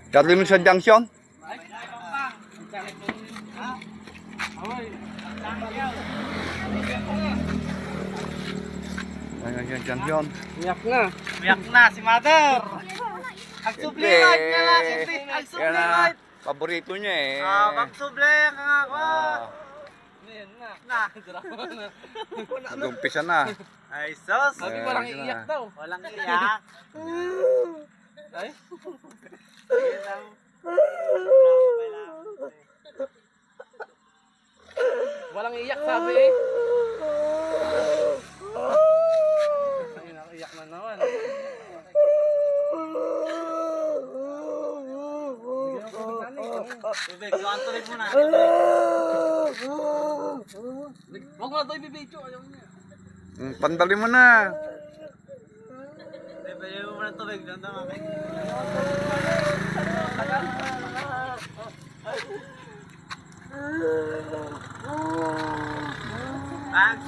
Darling mo sa junction? Ayun yung junction. Umiyak na. Umiyak na si Mother. Ang sublight niya lang. Ang sublight. Paborito niya eh. Ang sublight. Ang ako. Na. Nag-umpisa na. Ay sos. Sabi Walang iiyak daw. Walang iiyak. Ay. Walang iiyak sabi eh. Ayun ako, iyak na naman. Tubig, luan tubig muna. Huwag mo na ito ibibidyo, ayaw niya. Pandali mo na. Ayaw mo na tubig, doon na mami. Ang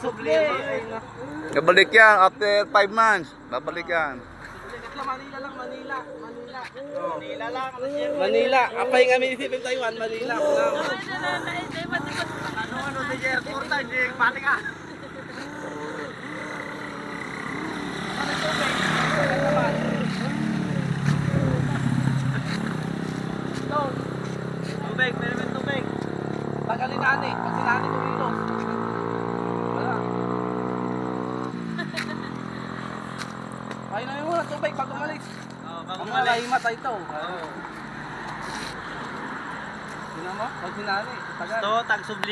subli. Babalik yan after 5 months. Babalik yan. Manila lang. Manila. Apay nga minisipin Taiwan, Manila. Ano, di airport tayo, di pati ka. Tubig, meron tubig. Tagalin nani, pag sinani tumilos. Wala. Ay na yung muna tubig pag umalis. Bago umalis. Ang matay ito. Sino mo? Pag sinani, tagal. Ito, tag-subli.